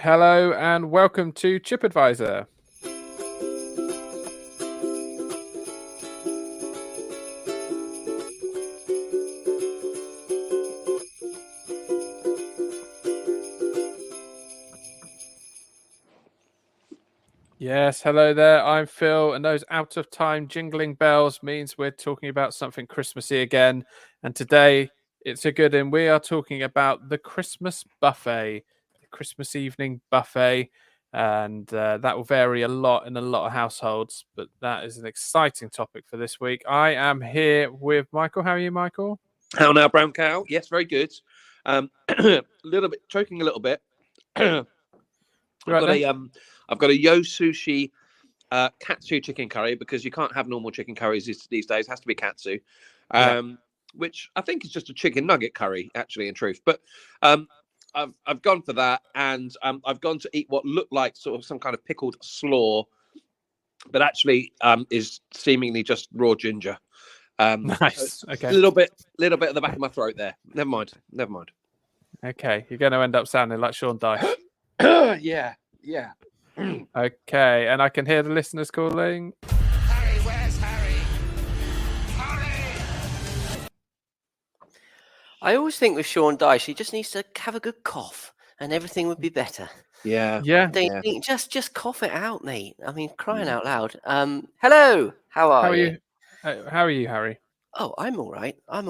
Hello and welcome to Chip Advisor. Yes, hello there. I'm Phil, and those out of time jingling bells means we're talking about something Christmassy again. And today it's a good one. We are talking about the Christmas buffet, the Christmas evening buffet. And that will vary a lot in a lot of households, but that is an exciting topic for this week. I am here with Michael. How are you, Michael? How now, brown cow? Yes, very good. A little bit choking a little bit. I've got a Yo Sushi katsu chicken curry because you can't have normal chicken curries these days. It has to be katsu, which I think is just a chicken nugget curry, actually, in truth. But I've gone for that, and I've gone to eat what looked like sort of some kind of pickled slaw, but actually is seemingly just raw ginger. Nice. Okay. A little bit at the back of my throat there. Never mind. Okay, you're going to end up sounding like Sean Dyche. Yeah. Okay, and I can hear the listeners calling. Harry, where's Harry? Harry! I always think with Sean Dyche, he just needs to have a good cough, and everything would be better. Yeah. Think, just cough it out, mate. I mean, crying out loud. Hello, how are you? How are you, Harry? Oh, I'm all right. I've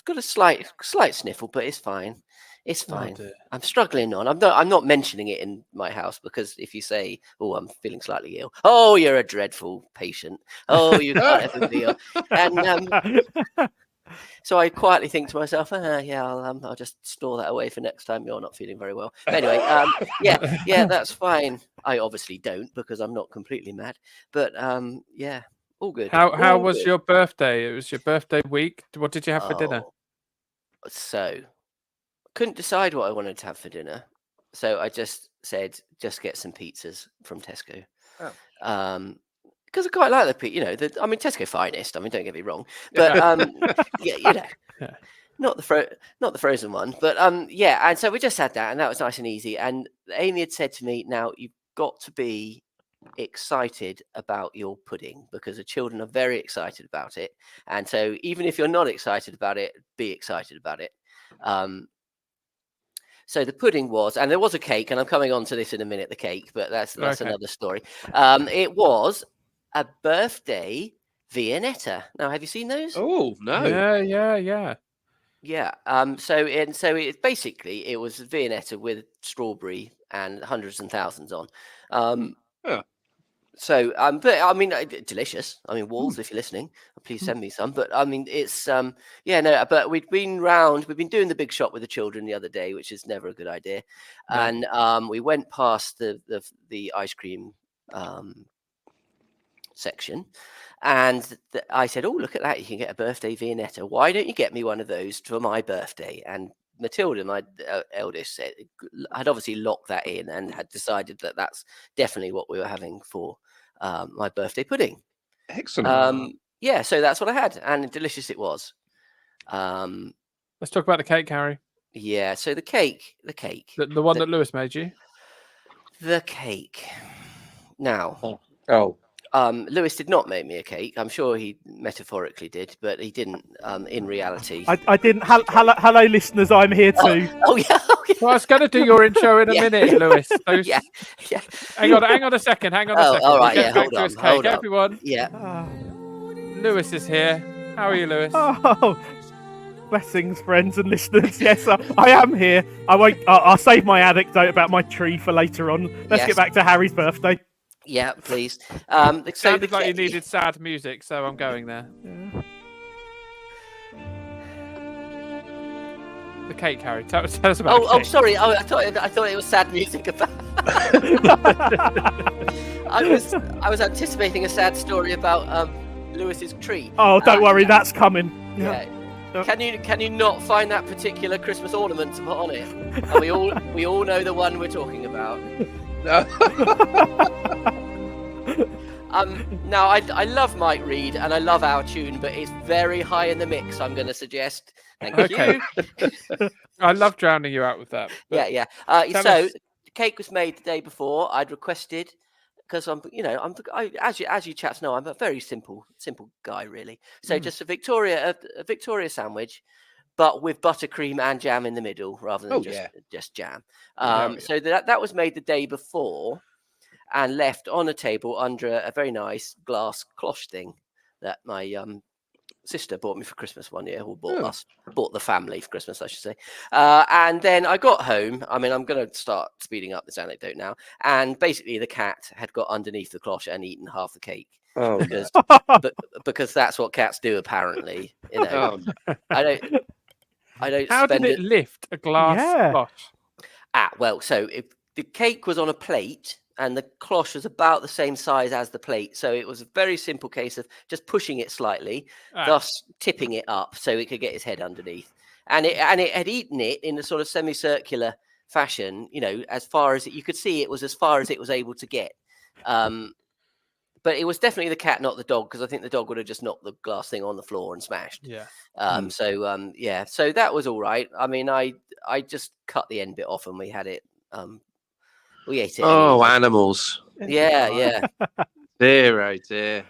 got a slight sniffle, but it's fine. It's fine. Oh, I'm struggling on. I'm not mentioning it in my house because if you say, "Oh, I'm feeling slightly ill," oh, you're a dreadful patient. Oh, you can't ever be ill. And so I quietly think to myself, I'll just store that away for next time you're not feeling very well. Anyway, that's fine. I obviously don't because I'm not completely mad. But all good. How was your birthday? It was your birthday week. What did you have for dinner? So, couldn't decide what I wanted to have for dinner. So I just said, just get some pizzas from Tesco. Oh. Because I quite like Tesco finest. I mean, don't get me wrong, but not the frozen one, but and so we just had that, and that was nice and easy. And Amy had said to me, "Now you've got to be excited about your pudding because the children are very excited about it, and so even if you're not excited about it, be excited about it." So the pudding was, and there was a cake, and I'm coming on to this in a minute. The cake, but that's okay. Another story. It was a birthday Viennetta. Now, have you seen those? Oh no! Yeah. So it basically it was Viennetta with strawberry and hundreds and thousands on. So, but I mean, delicious. I mean, Walls, if you're listening, please send me some. But I mean, it's But we've been doing the big shop with the children the other day, which is never a good idea. No. And we went past the ice cream section, and I said, "Oh, look at that! You can get a birthday Viennetta. Why don't you get me one of those for my birthday?" And Matilda, my eldest, said, had obviously locked that in and had decided that that's definitely what we were having for my birthday pudding. Excellent. So that's what I had, and delicious it was. Let's talk about the cake, Harry. Yeah, so the cake. The one that Lewis made you? The cake. Now. Oh. Lewis did not make me a cake. I'm sure he metaphorically did, but he didn't in reality. I didn't. Hello, listeners. I'm here too. Oh yeah. Well, I was going to do your intro in a minute, Lewis. Yeah. Hang on a second. All right. Yeah. Hold on. Everyone. Yeah. Lewis is here. How are you, Lewis? Oh, blessings, friends and listeners. Yes, I am here. I'll save my anecdote about my tree for later on. Let's get back to Harry's birthday. Yeah, please. It sounded like you needed sad music, so I'm going there. Yeah. The cake, Harry. Tell us about the cake. Oh, sorry. I thought it was sad music about. I was anticipating a sad story about Lewis's tree. Oh, don't worry, that's coming. Yeah. Can you not find that particular Christmas ornament to put on it? And we all know the one we're talking about. Now I love Mike Reed and I love our tune, but it's very high in the mix. I'm going to suggest. Thank you. I love drowning you out with that. Yeah. cake was made the day before. I'd requested because as you chaps know, I'm a very simple guy really. So just a Victoria sandwich, but with buttercream and jam in the middle rather than just jam. So that was made the day before and left on a table under a very nice glass cloche thing that my sister bought me for Christmas one year, or bought the family for Christmas, I should say. And then I got home. I mean, I'm going to start speeding up this anecdote now. And basically, the cat had got underneath the cloche and eaten half the cake. Because that's what cats do, apparently. You know, I don't. How did it lift a glass cloche? Well, so if the cake was on a plate. And the cloche was about the same size as the plate. So it was a very simple case of just pushing it slightly, thus tipping it up so it could get his head underneath. And it had eaten it in a sort of semicircular fashion, as far as you could see, it was as far as it was able to get. But it was definitely the cat, not the dog, because I think the dog would have just knocked the glass thing on the floor and smashed. Yeah. So that was all right. I mean, I just cut the end bit off and we had it. We ate it. Oh, anyway. Animals! Yeah. Dear, oh dear.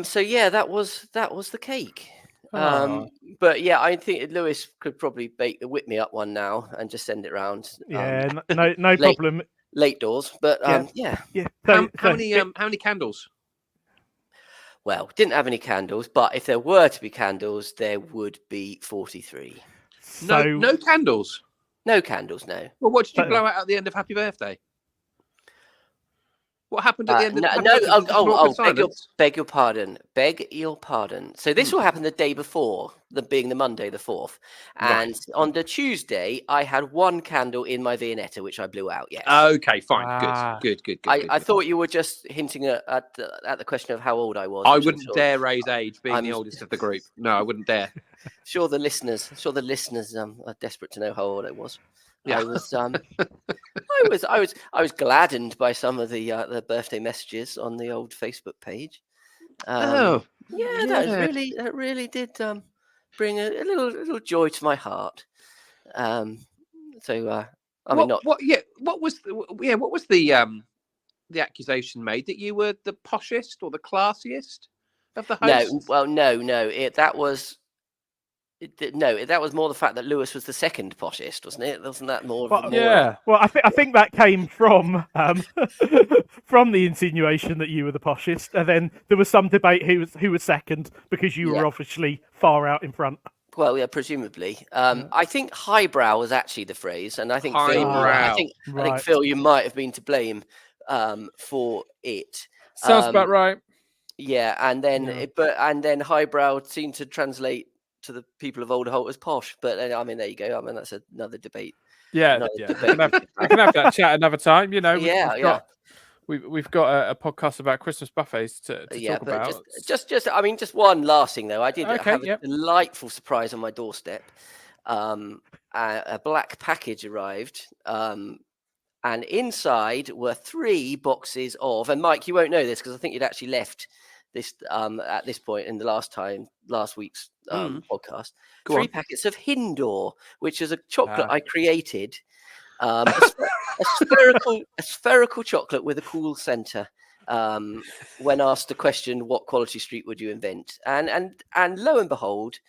So yeah, that was the cake. But yeah, I think Lewis could probably whip me up one now and just send it round. Yeah, no problem. Late doors, but yeah. How many candles? Well, didn't have any candles, but if there were to be candles, there would be 43. No candles. No candles. No. Well, what did you blow out at the end of Happy Birthday? What happened at the end of beg your pardon. Beg your pardon. So this will happen the day before, being the Monday, the 4th. And on the Tuesday, I had one candle in my Viennetta, which I blew out, yes. Okay, fine. Good. I thought you were just hinting at the question of how old I was. I wouldn't dare raise age, being the oldest of the group. No, I wouldn't dare. Sure the listeners are desperate to know how old I was. Yeah. I was gladdened by some of the birthday messages on the old Facebook page. That really did bring a little joy to my heart. What was the accusation made that you were the poshest or the classiest of the hosts? That was more the fact that Lewis was the second poshest, wasn't it? Wasn't that more? Yeah. Well, I think that came from from the insinuation that you were the poshest, and then there was some debate who was second because you were obviously far out in front. Well, yeah, presumably. I think highbrow was actually the phrase, and I think Phil, you might have been to blame for it. Sounds about right. Yeah, and then highbrow seemed to translate to the people of Old Holt as posh, but I mean, there you go. I mean, that's another debate. Yeah. We can have that chat another time. We've got a podcast about Christmas buffets to talk about. Just one last thing though. I did have a delightful surprise on my doorstep. A black package arrived, and inside were 3 boxes of. And Mike, you won't know this because I think you'd actually left this at this point in the last week's podcast. 3 packets of Hindor, which is a chocolate I created, a spherical chocolate with a cool center. When asked the question, what quality street would you invent? And lo and behold,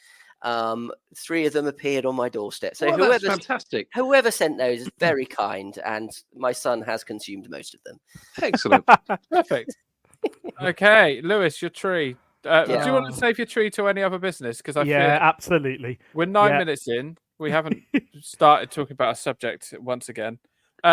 3 of them appeared on my doorstep. So that's fantastic. Whoever sent those is very kind, and my son has consumed most of them. Excellent. Perfect. Okay, Lewis, your tree. Do you want to save your tree to any other business? Because absolutely. We're 9 minutes in. We haven't started talking about a subject once again.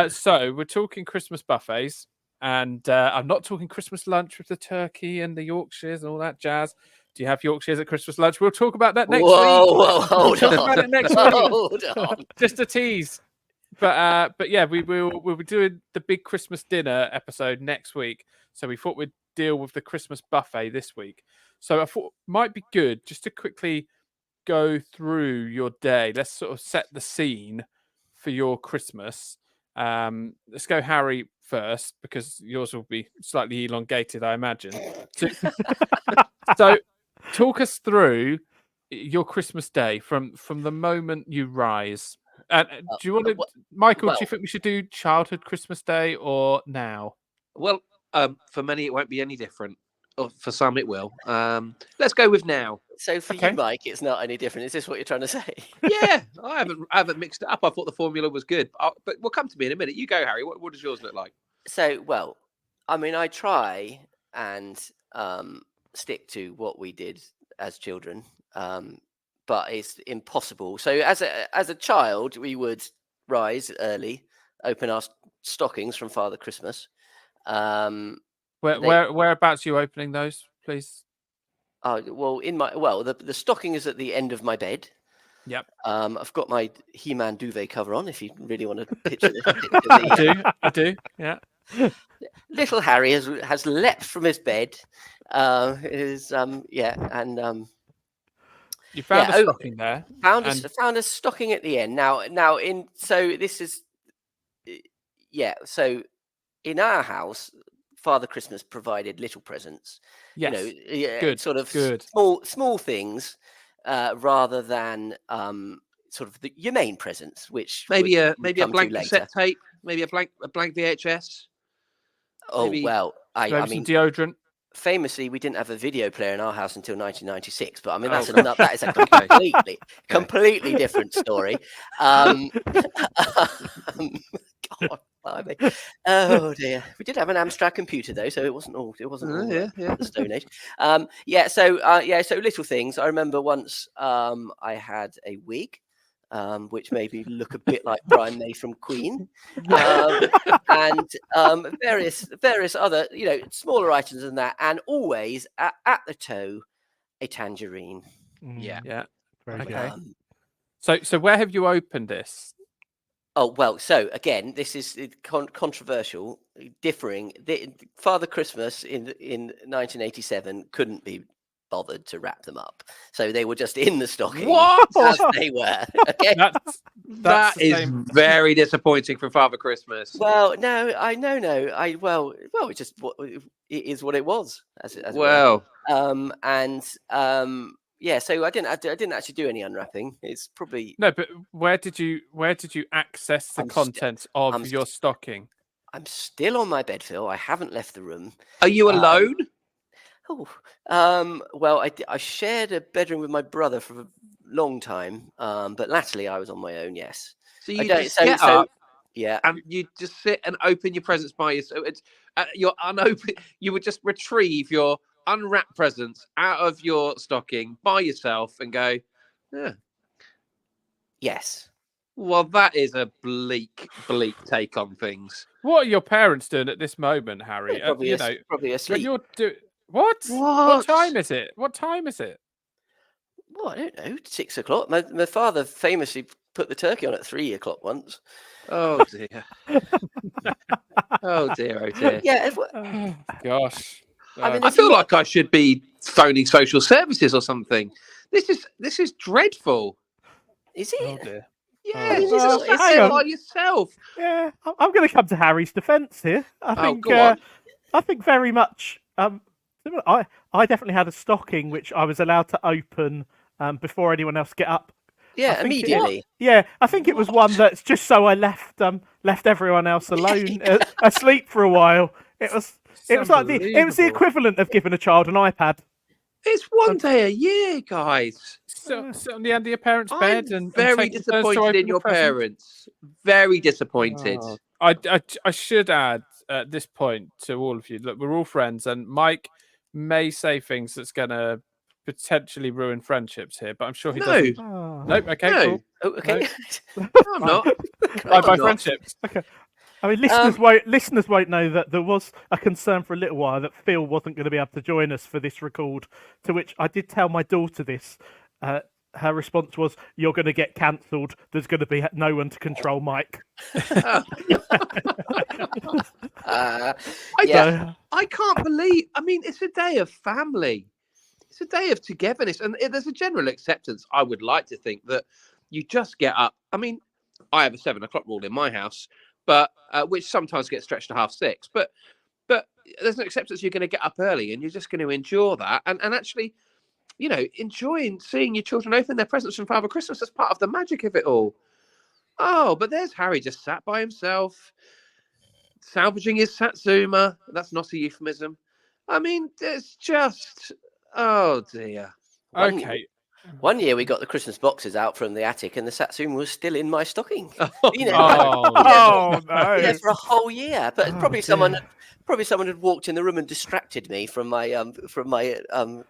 So we're talking Christmas buffets, and I'm not talking Christmas lunch with the turkey and the Yorkshires and all that jazz. Do you have Yorkshires at Christmas lunch? We'll talk about that next week. Hold on. About it next week. Hold on. Just a tease. But yeah, we'll be doing the big Christmas dinner episode next week. So we thought we'd deal with the Christmas buffet this week. So I thought it might be good just to quickly go through your day. Let's sort of set the scene for your Christmas. Let's go Harry first because yours will be slightly elongated, I imagine. So talk us through your Christmas day from the moment you rise. And do you want to, Michael? Do well- you think we should do childhood Christmas Day or now? Well, for many, it won't be any different. Or for some, it will. Let's go with now. So for Okay. you, Mike, it's not any different. Is this what you're trying to say? Yeah, I haven't mixed it up. I thought the formula was good, but we'll come to me in a minute. You go, Harry. What does yours look like? So, well, I mean, I try and stick to what we did as children, but it's impossible. So, as a child, we would rise early, open our stockings from Father Christmas. Whereabouts are you opening those, please? Well, the stocking is at the end of my bed. Yep. I've got my He-man Duvet cover on. If you really want to picture this, I do. Yeah. Little Harry has leapt from his bed. You found a stocking there. Found a stocking at the end. So in our house, Father Christmas provided little presents. Yes. Good. Sort of good. small things, rather than sort of your main presents, which maybe a blank later. cassette tape, maybe a blank Oh VHS. Maybe... well, I mean, deodorant. Famously, we didn't have a video player in our house until 1996. But I mean, that is a completely different story. God, blimey. Oh dear. We did have an Amstrad computer though, so it wasn't all the Stone Age. So little things. I remember once I had a wig. Which made me look a bit like Brian May from Queen, and various other, smaller items than that, and always at the toe, a tangerine. Yeah. Very okay. good. So where have you opened this? Oh well, so again, this is controversial, differing. Father Christmas in 1987 couldn't be bothered to wrap them up, so they were just in the stocking as they were. Okay, that is very disappointing for Father Christmas. Well, no, it just it is what it was. As well, so I didn't actually do any unwrapping. It's probably no, but where did you access the contents of your stocking? I'm still on my bed, Phil. I haven't left the room. Are you alone? Well, I shared a bedroom with my brother for a long time, but latterly I was on my own. Yes. So you just get up, yeah, and you just sit and open your presents by yourself. It's you're unopened. You would just retrieve your unwrapped presents out of your stocking by yourself and go, yeah. Yes. Well, that is a bleak take on things. What are your parents doing at this moment, Harry? Probably asleep. What time is it? What time is it? Well, I don't know. 6 o'clock. My father famously put the turkey on at 3 o'clock once. Oh dear. Oh dear. Yeah. Oh, gosh. I feel like I should be phoning social services or something. This is dreadful. Is it? Oh dear. Yeah, hang on. by yourself. Yeah, I'm going to come to Harry's defence here. I think very much. I definitely had a stocking which I was allowed to open before anyone else get up. Yeah, immediately. I think it was one that's just so I left everyone else alone, asleep for a while. It was like the equivalent of giving a child an iPad. It's one day a year, guys. Sit on the end of your parents' bed and very and disappointed in your parents. Very disappointed. Oh, I should add at this point to all of you, look, we're all friends, and Mike may say things that's going to potentially ruin friendships here, but I'm sure he doesn't. Oh. Nope. Okay. No. Cool. Oh, okay. No, I'm not. Bye friendships. Okay. I mean, listeners won't know that there was a concern for a little while that Phil wasn't going to be able to join us for this record. To which I did tell my daughter this. Her response was, "You're going to get cancelled. There's going to be no one to control Mike." I can't believe. I mean, it's a day of family. It's a day of togetherness, and there's a general acceptance. I would like to think that you just get up. I mean, I have a 7 o'clock rule in my house, but which sometimes gets stretched to 6:30. But there's an acceptance you're going to get up early, and you're just going to endure that, and actually, enjoying seeing your children open their presents from Father Christmas as part of the magic of it all. Oh, but there's Harry just sat by himself, salvaging his Satsuma. That's not a euphemism. I mean, it's just, oh dear. Okay. One year we got the Christmas boxes out from the attic, and the Satsuma was still in my stocking. Oh, You know, Oh, Oh no! yeah, for a whole year. But Oh, probably dear. someone had walked in the room and distracted me from my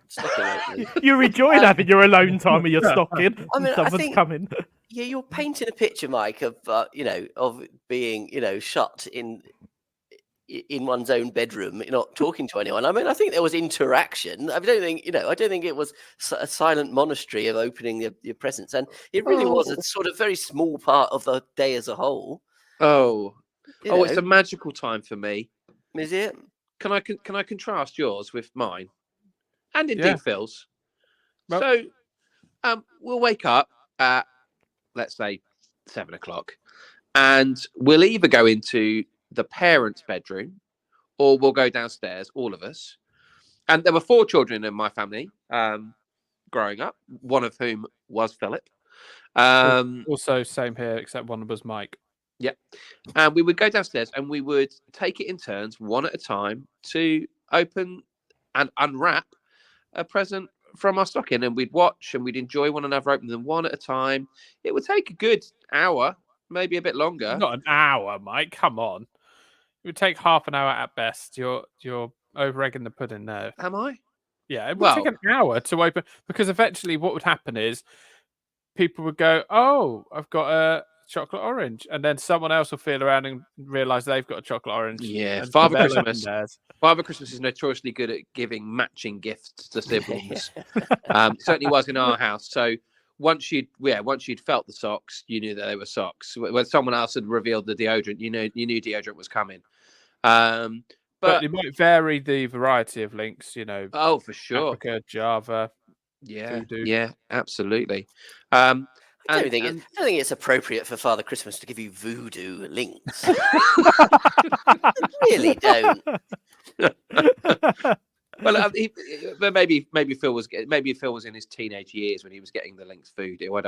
stocking opening. You're enjoying having your alone time with your stocking. I mean, I Someone's think- coming. Yeah, you're painting a picture, Mike, of of being shut in one's own bedroom, not talking to anyone. I mean, I think there was interaction. I don't think it was a silent monastery of opening your presents, and it really was a sort of very small part of the day as a whole. Oh, you it's know. a magical time for me. Is it? Can I contrast yours with mine, and indeed Yeah. Phil's? Well- So, we'll wake up at, let's say, 7 o'clock, and we'll either go into the parents' bedroom, or we'll go downstairs, all of us. And there were 4 children in my family growing up, one of whom was Philip. Also, same here, except one was Mike. And we would go downstairs and we would take it in turns, one at a time, to open and unwrap a present from our stocking. And we'd watch and we'd enjoy one another opening them one at a time. It would take a good hour, maybe a bit longer. Not an hour, Mike. Come on. It would take half an hour at best. You're over egging the pudding there. Am I? Yeah, it would take an hour to open, because eventually what would happen is people would go, "Oh, I've got a chocolate orange," and then someone else will feel around and realise they've got a chocolate orange. Yeah, and Father they'll open Christmas. theirs. Father Christmas is notoriously good at giving matching gifts to siblings. Certainly was in our house. So once you'd felt the socks, you knew that they were socks. When someone else had revealed the deodorant, you knew deodorant was coming. But it might vary the variety of links. Oh, for sure. Africa, Java. Yeah, Voodoo. yeah, absolutely. I don't think it's appropriate for Father Christmas to give you voodoo links. I really don't. Well, maybe Phil was in his teenage years when he was getting the links voodoo. I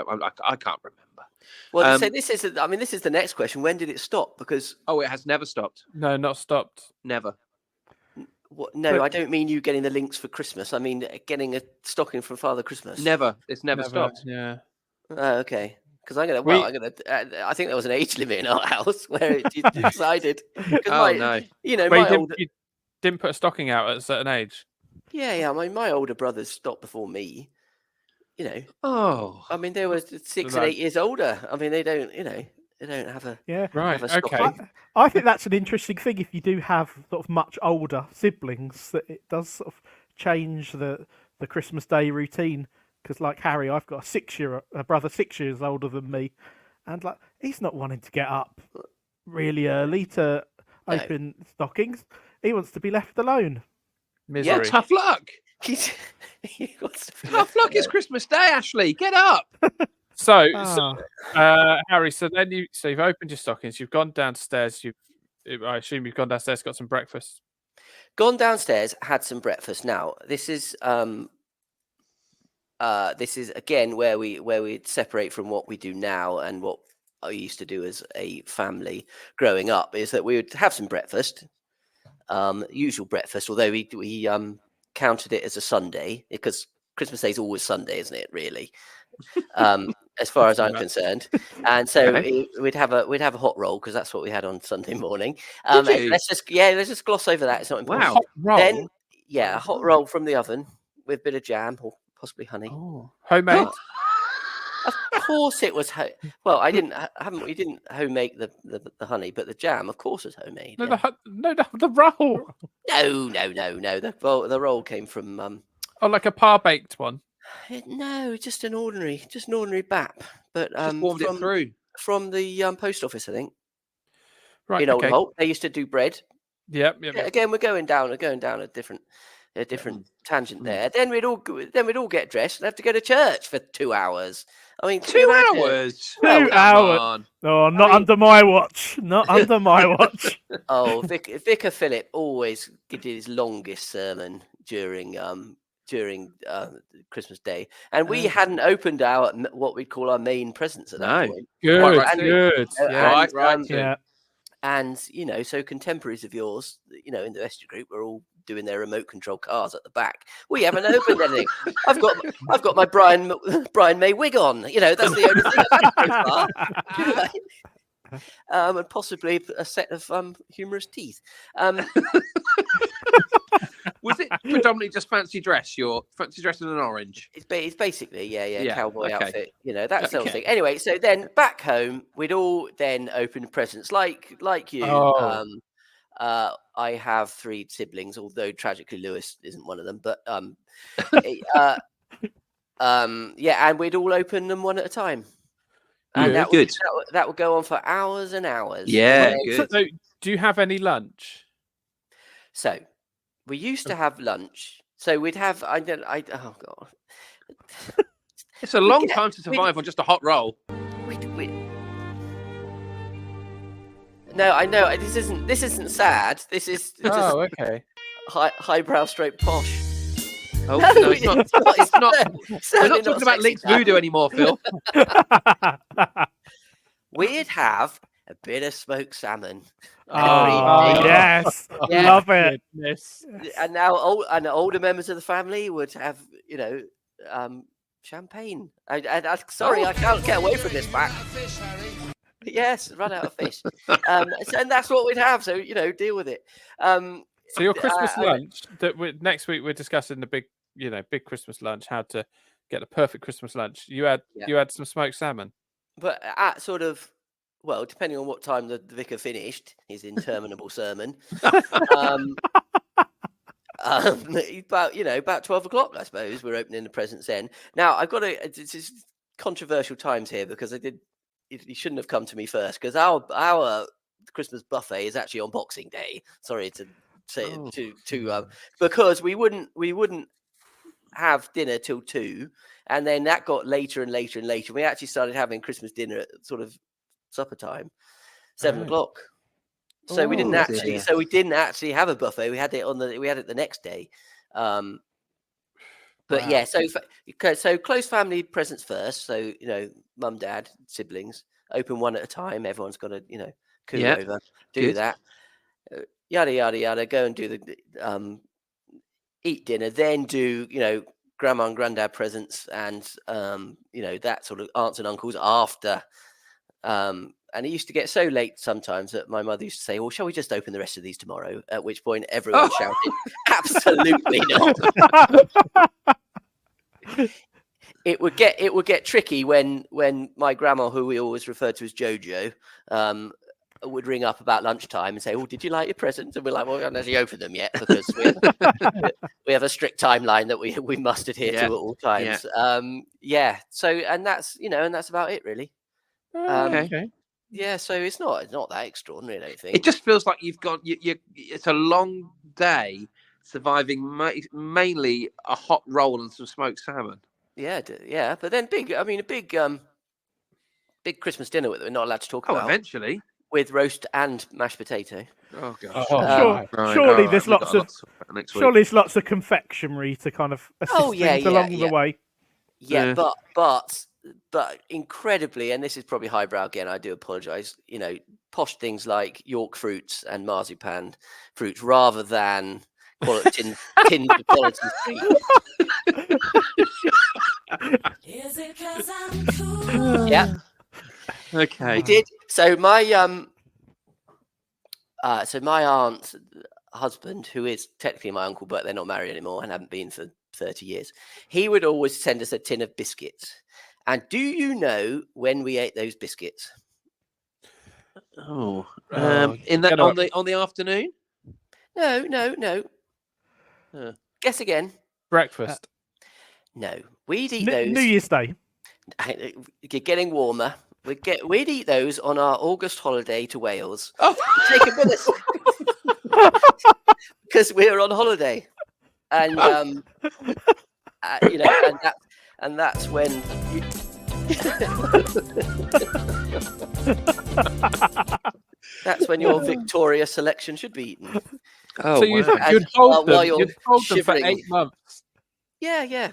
can't remember. Well, so this is the next question. When did it stop? Because it has never stopped. No, not stopped. Never. no, I don't mean you getting the links for Christmas. I mean getting a stocking from Father Christmas. Never. It's never stopped. Yeah. Oh, okay. Because I think there was an age limit in our house where it decided. No. You didn't put a stocking out at a certain age. Yeah. My older brothers stopped before me. Oh. I mean, they were 6 and 8 years older. I mean, they don't have a Right. have a Okay. stocking. I think that's an interesting thing if you do have sort of much older siblings, that it does sort of change the Christmas Day routine. Because like Harry, I've got a brother 6 years older than me, and like he's not wanting to get up really early to open stockings. He wants to be left alone. Misery. Yeah, tough luck. He wants to be Tough left luck. It's alone. Christmas Day, Ashley. Get up. So, Ah. Harry, so you've opened your stockings, you've gone downstairs, I assume you've gone downstairs, got some breakfast. Gone downstairs, had some breakfast. Now this is again where we separate from what we do now and what I used to do as a family growing up. Is that we would have some breakfast, usual breakfast, although we counted it as a Sunday because Christmas Day is always Sunday, isn't it? Really, as far as I'm concerned. And so we'd have a hot roll because that's what we had on Sunday morning. Did you? Let's just gloss over that. It's not important. Wow. Hot roll. Then a hot roll from the oven with a bit of jam or possibly honey. Oh, homemade. Of course it was. We didn't homemade the honey, but the jam, of course, was homemade. No, yeah. the roll. No. The roll came from Oh, like a par-baked one. no, just an ordinary bap. But Just warmed it through. from the post office, I think. Right, In Old okay. Holt, they used to do bread. Yep. Again, we're going down a different tangent there. Then we'd all get dressed and have to go to church for 2 hours. I mean, 2 hours. Two Come hours. on. Oh, not under my watch. Not under my watch. Oh, Vicar Philip always did his longest sermon during during Christmas Day, and we hadn't opened our what we'd call our main presents at that point. Good, right, good. Yeah. Right. Yeah. And so contemporaries of yours, in the Vesta group, were all doing their remote control cars at the back. We haven't opened anything. I've got my Brian May Wig on. That's the only thing I've had so far. And possibly a set of humorous teeth. Was it predominantly just fancy dress? Your fancy dress in an orange? It's basically, cowboy okay. outfit, that sort of thing. Anyway, so then back home, we'd all then open presents like you. Oh. I have 3 siblings, although tragically Lewis isn't one of them. But and we'd all open them one at a time. And Good. that would go on for hours and hours. Yeah, And good. So, do you have any lunch? So we used to have lunch. So we'd have oh god. It's a long time to survive on just a hot roll. No, I know this isn't sad. This is just Okay. highbrow straight posh. Oh no, it's not. It's not. We're Certainly not talking about sexy, Link's Dad. voodoo anymore, Phil. We'd have a bit of smoked salmon. Oh, yes. Yeah. Love it. Goodness. And now older members of the family would have, champagne. Sorry, I can't get away from this fact. Yes, run out of fish. And that's what we'd have. So, deal with it. So your Christmas lunch next week we're discussing the big Christmas lunch, how to get the perfect Christmas lunch. You had some smoked salmon. But at sort of, well, depending on what time the vicar finished his interminable sermon, about 12 o'clock, I suppose, we're opening the presents then. Now, it's controversial times here because you shouldn't have come to me first because our Christmas buffet is actually on Boxing Day. Sorry to say because we wouldn't have dinner till 2, and then that got later and later and later. We actually started having Christmas dinner at sort of supper time, 7 o'clock. So we didn't actually have a buffet. We had it the next day. So close family presents first. So mum, dad, siblings, open one at a time. Everyone's got to cool over, do that. Yada yada yada. Go and do the eat dinner. Then do grandma and granddad presents and that sort of aunts and uncles after. And it used to get so late sometimes that my mother used to say, well, shall we just open the rest of these tomorrow? At which point everyone shouted, absolutely not. It would get tricky when my grandma, who we always referred to as Jojo, would ring up about lunchtime and say, oh, did you like your presents? And we're like, well, we haven't actually opened them yet because we have a strict timeline that we must adhere to at all times. So, and that's about it really. Okay. Yeah, so it's not that extraordinary, I don't think. It just feels like you've got it's a long day surviving mainly a hot roll and some smoked salmon. Yeah, but then a big Christmas dinner that we're not allowed to talk about. Eventually. With roast and mashed potato. Oh gosh. Surely there's lots of confectionery to kind of assist things along the way. Yeah, but incredibly, and this is probably highbrow again, I do apologise, posh things like York fruits and marzipan fruits rather than tins of quality sweet. Is it 'cause I'm cool? Yeah. Okay. We did. So my aunt's husband, who is technically my uncle, but they're not married anymore and haven't been for 30 years, he would always send us a tin of biscuits. And do you know when we ate those biscuits? On the afternoon? No. Guess again. Breakfast. No, we'd eat those. New Year's Day. You're getting warmer. We'd eat those on our August holiday to Wales. Oh, Take a minute. Because we're on holiday. And and that's when that's when your Victoria selection should be eaten. Oh, so you'd wow. hold them for shivering. 8 months. Yeah.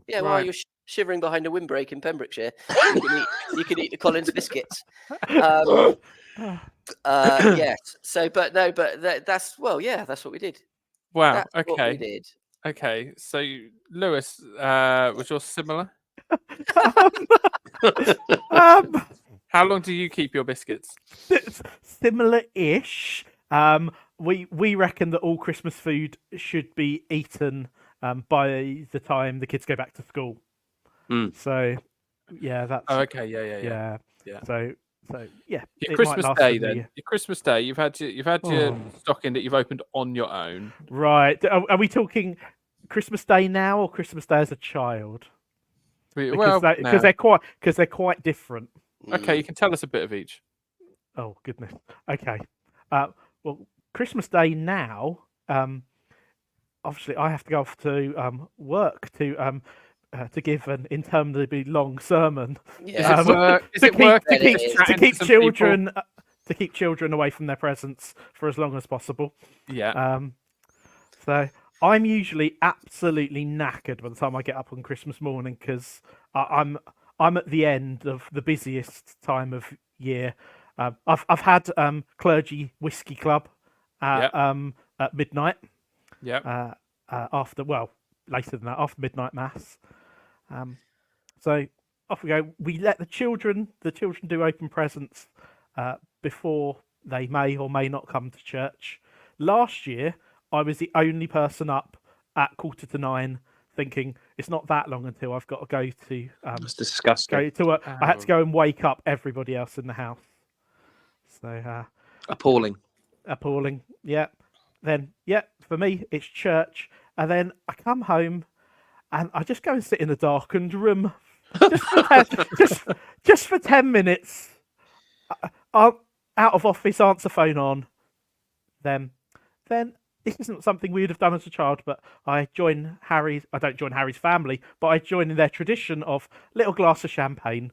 While Right. you're shivering behind a windbreak in Pembrokeshire, you can eat the Collins biscuits. Yes. So, but no, but that's that's what we did. Wow. That's what we Okay. did. Okay. So, Lewis, was yours similar? um, How long do you keep your biscuits? it's similar-ish. We reckon that all Christmas food should be eaten by the time the kids go back to school. So, yeah, that's Oh, okay. Yeah. So yeah, Your it might Christmas last Day them a then. year. Your Christmas Day, you've had your Oh. stocking that you've opened on your own. Right? Are we talking Christmas Day now or Christmas Day as a child? Because No. they're quite different. Okay, you can tell us a bit of each. Oh goodness. Okay. Well, Christmas Day now. Obviously, I have to go off to work to give an interminably long sermon. Yeah. Is it work? To keep children to keep children away from their presents for as long as possible. Yeah. So I'm usually absolutely knackered by the time I get up on Christmas morning because I'm at the end of the busiest time of year. I've had clergy whiskey club at midnight. Yeah. After later than that, after midnight mass. So off we go. We let the children do open presents before they may or may not come to church. Last year, I was the only person up at 9:15, thinking it's not that long until I've got to go to. That's disgusting. Go to work. I had to go and wake up everybody else in the house. So Appalling. Yeah. Then for me it's church, and then I come home, and I just go and sit in a darkened room, just for 10 minutes. Out of office, answer phone on. Then this isn't something we would have done as a child, but I join Harry's. I don't join Harry's family, but I join in their tradition of little glass of champagne,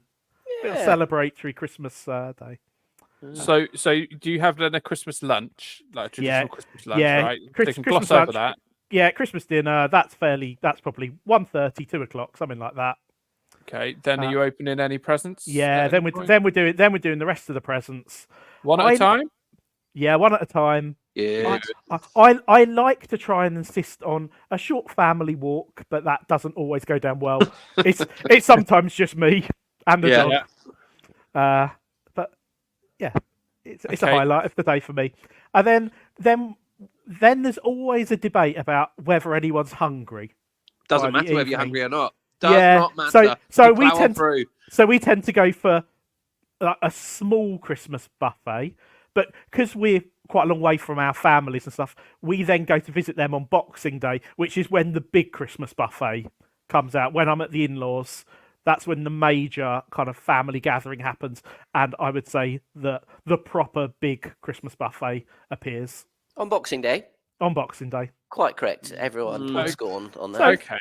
little celebratory Christmas day. So do you have then a Christmas lunch, like a traditional Christmas lunch, right? So you can Christmas gloss lunch, over that. Yeah, Christmas dinner. That's probably 1:30, 2 o'clock, something like that. Okay. Then are you opening any presents? Yeah. at Then any we're point? doing the rest of the presents. One at a time. Yeah, one at a time. Yeah. I like to try and insist on a short family walk, but that doesn't always go down well. It's sometimes just me and the dog. But yeah, it's a highlight of the day for me. And then there's always a debate about whether anyone's hungry. Doesn't by the matter whether you're evening. hungry or not. Does not matter. So we tend to go for a small Christmas buffet, but because we're quite a long way from our families and stuff, we then go to visit them on Boxing Day, which is when the big Christmas buffet comes out. When I'm at the in-laws, that's when the major kind of family gathering happens, and I would say that the proper big Christmas buffet appears On Boxing Day. on Boxing Day. Quite correct. Everyone pulled scorn on that. Okay.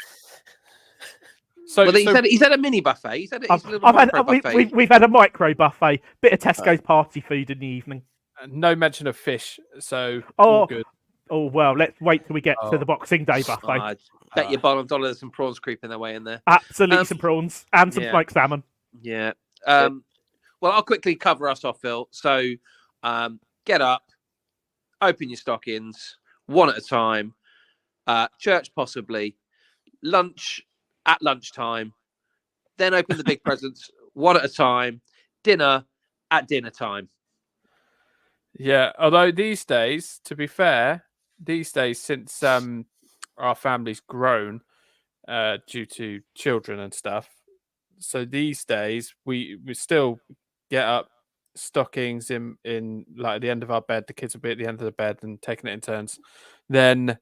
So, Well, he's had a mini buffet. He's had a little buffet. We've had a micro buffet, bit of Tesco's party food in the evening. no mention of fish, so all good. Oh well, let's wait till we get to the Boxing Day buffet. I bet you bottom dollar there's some prawns creeping their way in there. Absolutely, some prawns and some smoked salmon. Yeah. Well, I'll quickly cover us off, Phil. So, get up, open your stockings, one at a time. Church possibly, lunch at lunchtime, then open the big presents one at a time. Dinner at dinner time. Yeah, although these days, to be fair, since our family's grown due to children and stuff, so these days we still get up, stockings in like at the end of our bed. The kids will be at the end of the bed and taking it in turns. Then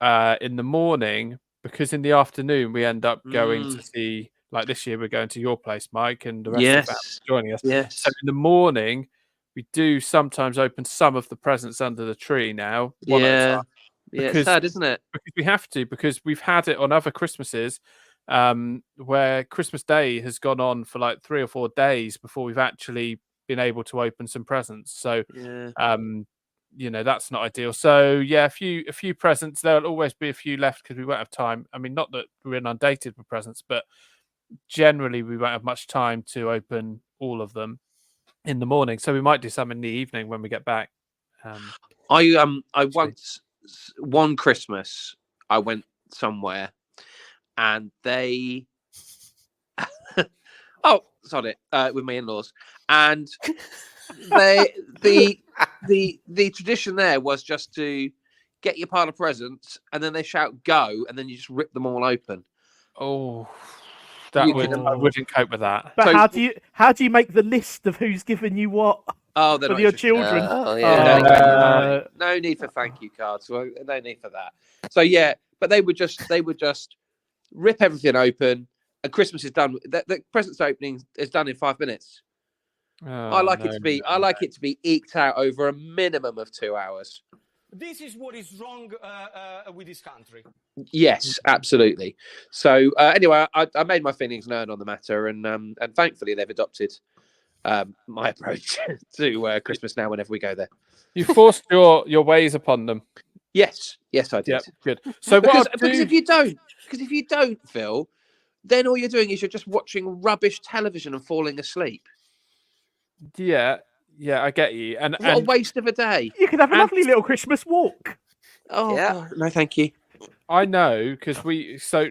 in the morning, because in the afternoon we end up going to see, like this year we're going to your place, Mike, and the rest of the family joining us. Yes. So in the morning, we do sometimes open some of the presents under the tree now. One at a time, It's sad, isn't it? because we have to, because we've had it on other Christmases where Christmas Day has gone on for like 3 or 4 days before we've actually been able to open some presents. So that's not ideal. So yeah, a few presents. There'll always be a few left because we won't have time. I mean, not that we're inundated with presents, but generally we won't have much time to open all of them in the morning. So we might do some in the evening when we get back. I Actually. once one Christmas I went somewhere and they with my in-laws, and the tradition there was just to get your pile of presents and then they shout go and then you just rip them all open. Oh, You I can- wouldn't cope with that. But So- how do you make the list of who's given you what Oh, they're for not your interested. children? Oh, No, yeah. no need for thank you cards. Well, no need for that. So yeah, but they would just rip everything open, and Christmas is done. The presents opening is done in 5 minutes. I like it to be eked out over a minimum of 2 hours. This is what is wrong with this country. Yes, absolutely. So anyway, I made my feelings known on the matter, and thankfully they've adopted my approach to Christmas now. Whenever we go there, You forced your ways upon them. yes, I did. Yep, good. So Because what I'll do- if you don't, Phil, then all you're doing is you're just watching rubbish television and falling asleep. yeah, I get you. And What a waste of a day. You could have a And- lovely little Christmas walk. Oh, Yeah. God, no, thank you. I know because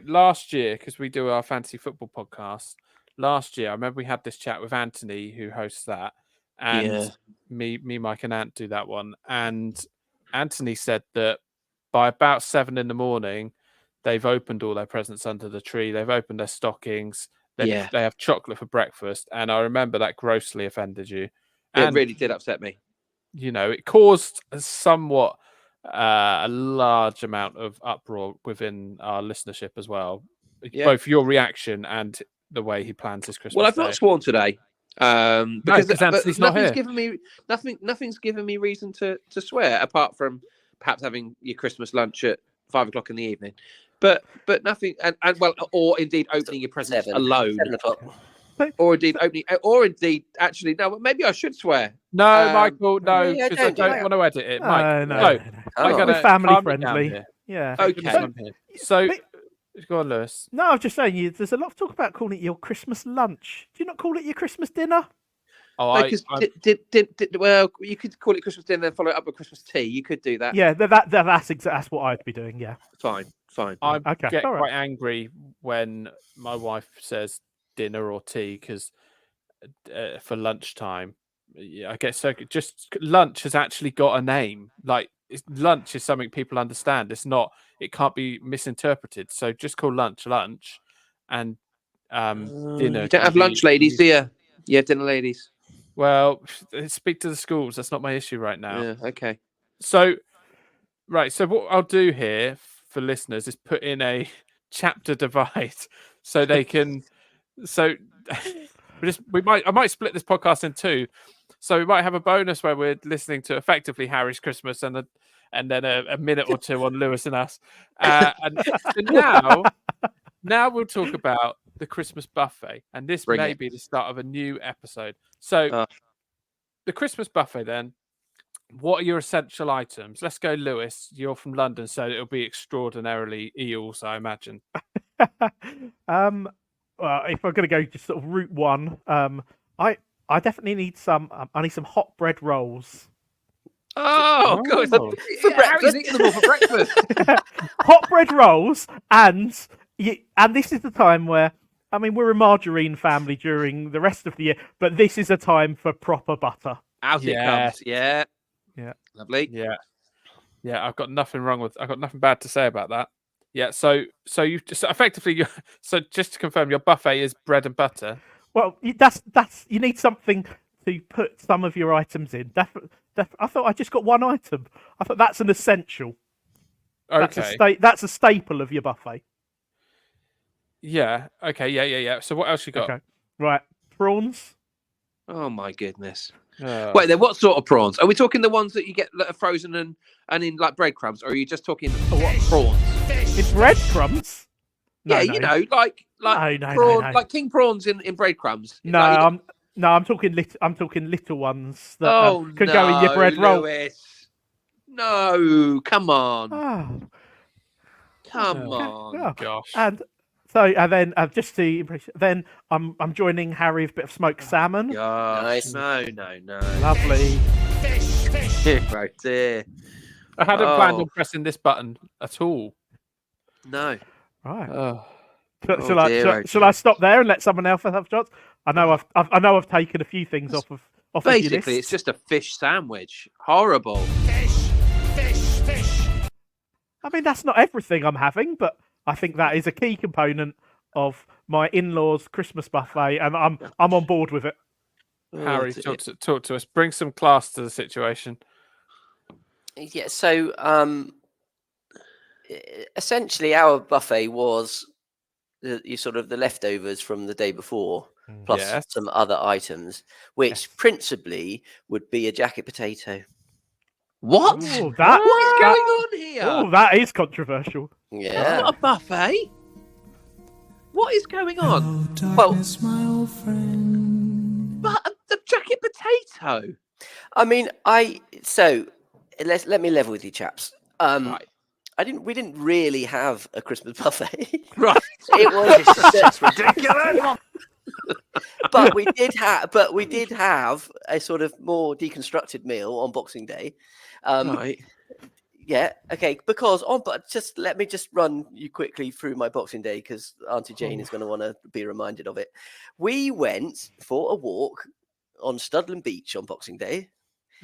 last year, because we do our fantasy football podcast, last year I remember we had this chat with Anthony who hosts that, and Yeah. me, Mike, and Ant do that one. And Anthony said that by about 7 a.m, they've opened all their presents under the tree. They've opened their stockings. They have chocolate for breakfast, and I remember that grossly offended you. It And really did upset me. it caused somewhat a large amount of uproar within our listenership as well. Yeah. Both your reaction and the way he plans his Christmas. Well, I've day. not sworn today. Because 'cause Anthony's not here. Nothing's given me reason to swear apart from perhaps having your Christmas lunch at 5 o'clock in the evening. But nothing, and or indeed opening your presents alone, 7 o'clock. or indeed actually no, maybe I should swear. No, Michael, no, yeah, because I don't do don't that. want to edit it. Mike, No. I Oh. gotta We're family calm you down friendly. here. Yeah. Okay. Calm here. So, But- go on, Lewis. No, I'm just saying, there's a lot of talk about calling it your Christmas lunch. Do you not call it your Christmas dinner? Oh, Because I well, you could call it Christmas dinner, then follow it up with Christmas tea. You could do that. Yeah, that's what I'd be doing. Yeah. Fine. I Okay, get all right. quite angry when my wife says dinner or tea because for lunchtime, I get so just lunch has actually got a name. Like lunch is something people understand. It can't be misinterpreted. So just call lunch, and dinner. You don't can have be lunch ladies, used- do you? Yeah, dinner ladies. Well, speak to the schools. That's not my issue right now. Yeah, okay. So, right. So what I'll do here for listeners is put in a chapter divide so they can. So I might split this podcast in two. So we might have a bonus where we're listening to effectively Harry's Christmas and then a minute or two on Lewis and us. And so now we'll talk about the Christmas buffet, and this Bring may it. be the start of a new episode. So the Christmas buffet then. What are your essential items? Let's go, Lewis. You're from London, so it'll be extraordinarily eels, I imagine. Well, if I'm going to go just sort of route one, I definitely need some. I need some hot bread rolls. Oh, good. Oh. For breakfast. Eating them all for breakfast. Hot bread rolls, and this is the time where, I mean, we're a margarine family during the rest of the year, but this is a time for proper butter. Out it Yeah. comes. Yeah. Yeah. Lovely. Yeah. I've got nothing bad to say about that. Yeah. So you just effectively, so just to confirm, your buffet is bread and butter. Well, that's you need something to put some of your items in. I thought I just got one item. I thought that's an essential. Okay. That's a staple of your buffet. Yeah. Okay. Yeah. So what else you got? Okay. Right. Prawns. Oh my goodness. Oh. Wait, then what sort of prawns? Are we talking the ones that you get that are frozen and in like breadcrumbs, or are you just talking what prawns? It's breadcrumbs. Yeah, you know, like No. like king prawns in breadcrumbs. No, Like, you I'm talking little ones that Oh, could go in your bread roll. Lewis. No, come on. Oh, Come Oh, on. oh. gosh. And so, and then just to impress, then I'm joining Harry with a bit of smoked salmon. Gosh, Nice. no. Lovely. Right there. I hadn't planned Oh. on pressing this button at all. No. Right. Oh, Shall dear, I dear. stop there and let someone else have a chance? I know I've taken a few things off of your Basically, list. it's just a fish sandwich. Horrible. I mean, that's not everything I'm having, but I think that is a key component of my in-laws' Christmas buffet, and I'm on board with it. Harry, dear. talk to us. Bring some class to the situation. Yeah, so essentially our buffet was the leftovers from the day before, plus Yes. some other items, which principally would be a jacket potato. What? Oh, What is going on here? Oh, that is controversial. Yeah. Not a buffet. What is going on? Well, But the jacket potato. I mean, let me level with you chaps. Right. We didn't really have a Christmas buffet. Right. It was That's ridiculous. but we did have a sort of more deconstructed meal on Boxing Day. Right. Yeah, okay. Because but let me just run you quickly through my Boxing Day because Auntie Jane is going to want to be reminded of it. We went for a walk on Studland Beach on Boxing Day.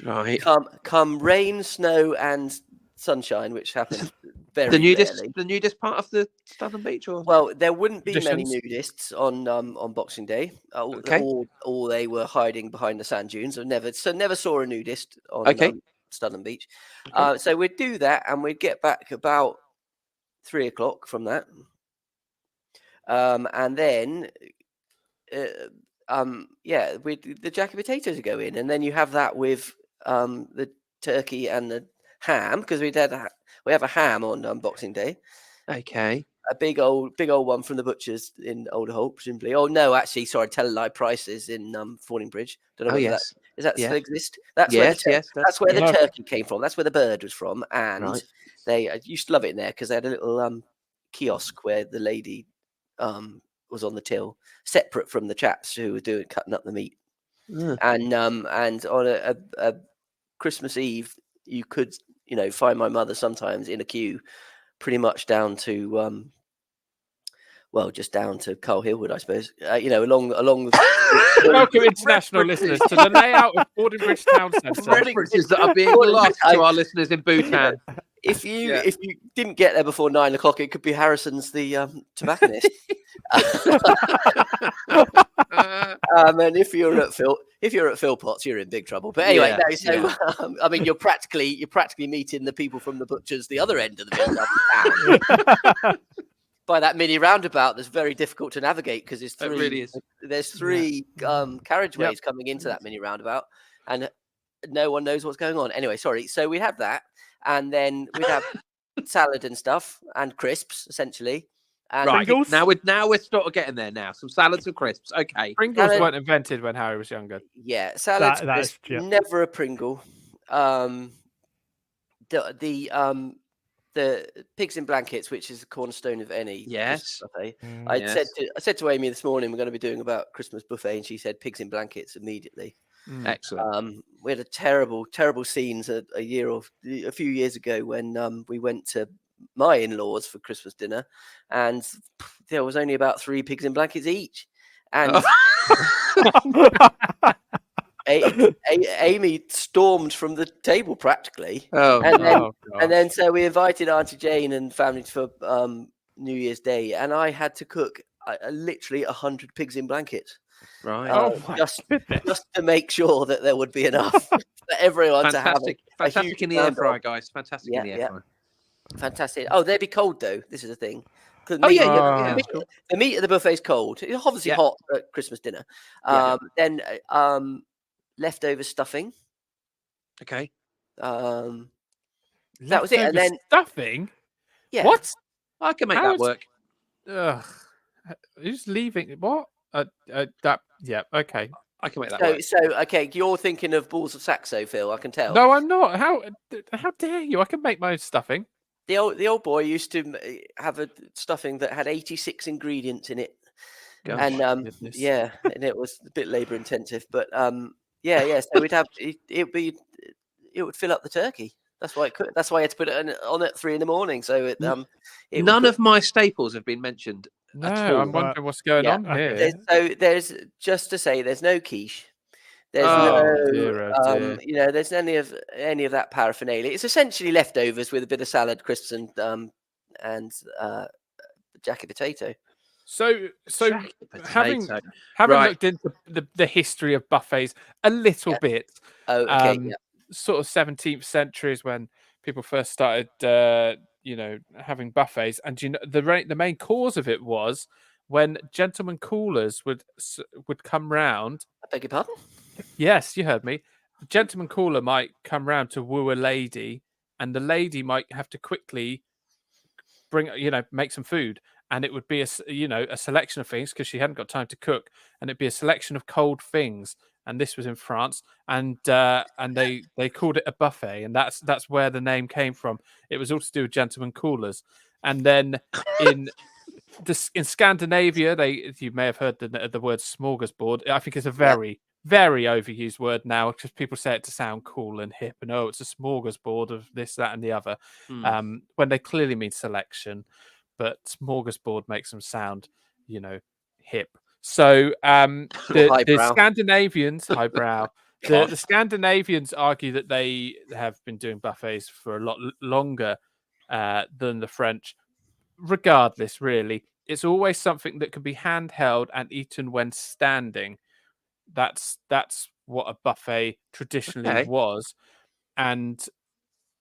Right. Come rain, snow, and sunshine, which happened very The rarely. nudist part of the Southern Beach, or Well, there wouldn't be many Traditions. nudists on Boxing Day. Okay. Or they were hiding behind the sand dunes. I never saw a nudist on Okay. Studland Beach. Okay. So we'd do that, and we'd get back about 3:00 from that, and then the jacket potatoes go in, and then you have that with the turkey and the ham because we have a ham on Boxing Day. Okay. A big old one from the butchers in Alderholt, presumably. Oh no, actually, sorry, tell a lie. Prices in Fordingbridge. Don't know Oh whether yes. does that Yeah. still exist. That's Yes. where Yes. that's where the yeah. turkey came from. That's where the bird was from, and Right. I used to love it in there because they had a little kiosk where the lady was on the till, separate from the chaps who were cutting up the meat. Mm. And on a Christmas Eve, you could find my mother sometimes in a queue, pretty much down to just down to Carl Hillwood, I suppose. Along Welcome, international listeners, to the layout of Fordingbridge Town Centre. References that are being lost to our listeners in Bhutan. If you Yeah. if you didn't get there before 9:00, it could be Harrison's the tobacconist. And if you're at Philpotts, you're in big trouble. But anyway, Yeah, no, so I mean, you're practically meeting the people from the butchers the other end of the town. By that mini roundabout, that's very difficult to navigate because It really is. there's three carriageways coming into that mini roundabout, and no one knows what's going on. Anyway, sorry. So we have that, and then we'd have salad and stuff and crisps, essentially. And Right. Pringles? Now we're sort of getting there now. Some salads and crisps. Okay. Pringles Salad- weren't invented when Harry was younger. Yeah, salads, That is crisps, true. never a Pringle. The pigs in blankets, which is the cornerstone of any Yes. Christmas buffet. Mm, I yes. said to Amy this morning we're going to be doing about Christmas buffet, and she said pigs in blankets immediately. Excellent. We had a terrible scenes a few years ago when we went to my in-laws for Christmas dinner, and there was only about 3 pigs in blankets each, and Amy stormed from the table practically. Oh, And then so we invited Auntie Jane and family for New Year's Day, and I had to cook literally 100 pigs in blankets. right. Just goodness. to make sure that there would be enough for everyone Fantastic. to have Fantastic huge in the air round fryer, of- guys. Fantastic Yeah, in the air yeah. fryer. Fantastic. Oh, they'd be cold though. This is the thing. The Oh meat- yeah, yeah, yeah. the meat of the buffet's cold. It's obviously Yeah. hot at Christmas dinner. Yeah. Then leftover stuffing. Okay. That was it, and Leftover then- stuffing. Yeah. What? I can make How that is- work. Ugh. Who's leaving? What? That. Yeah. Okay. I can make that So, work. okay, you're thinking of balls of Saxo, Phil. I can tell. No, I'm not. How dare you? I can make my own stuffing. The old boy used to have a stuffing that had 86 ingredients in it, Gosh. and Goodness. yeah, and it was a bit labour intensive, but yeah. So we'd have it would fill up the turkey. That's why That's why I had to put it on at 3 a.m. So it would None cook. of my staples have been mentioned No, at all. I'm wondering what's going Yeah. on here. There's just to say there's no quiche. There's Oh, dear, oh dear. there's any of that paraphernalia. It's essentially leftovers with a bit of salad, crisps, and jacket potato. So Jacket having potato. having looked into the history of buffets a little bit, Oh, okay. Yeah. sort of 17th century is when people first started, having buffets, and the main cause of it was when gentlemen callers would come round. I beg your pardon? Yes, you heard me. A gentleman caller might come round to woo a lady, and the lady might have to quickly make some food, and it would be a selection of things because she hadn't got time to cook, and it'd be a selection of cold things. And this was in France, and they called it a buffet, and that's where the name came from. It was all to do with gentlemen callers, and then in Scandinavia, you may have heard the word smorgasbord. I think it's a very very overused word now because people say it to sound cool and hip, and it's a smorgasbord of this, that, and the other. When they clearly mean selection, but smorgasbord makes them sound, hip. So the Scandinavians, highbrow. The Scandinavians argue that they have been doing buffets for a lot longer than the French. Regardless, really, it's always something that can be handheld and eaten when standing. That's what a buffet traditionally was, and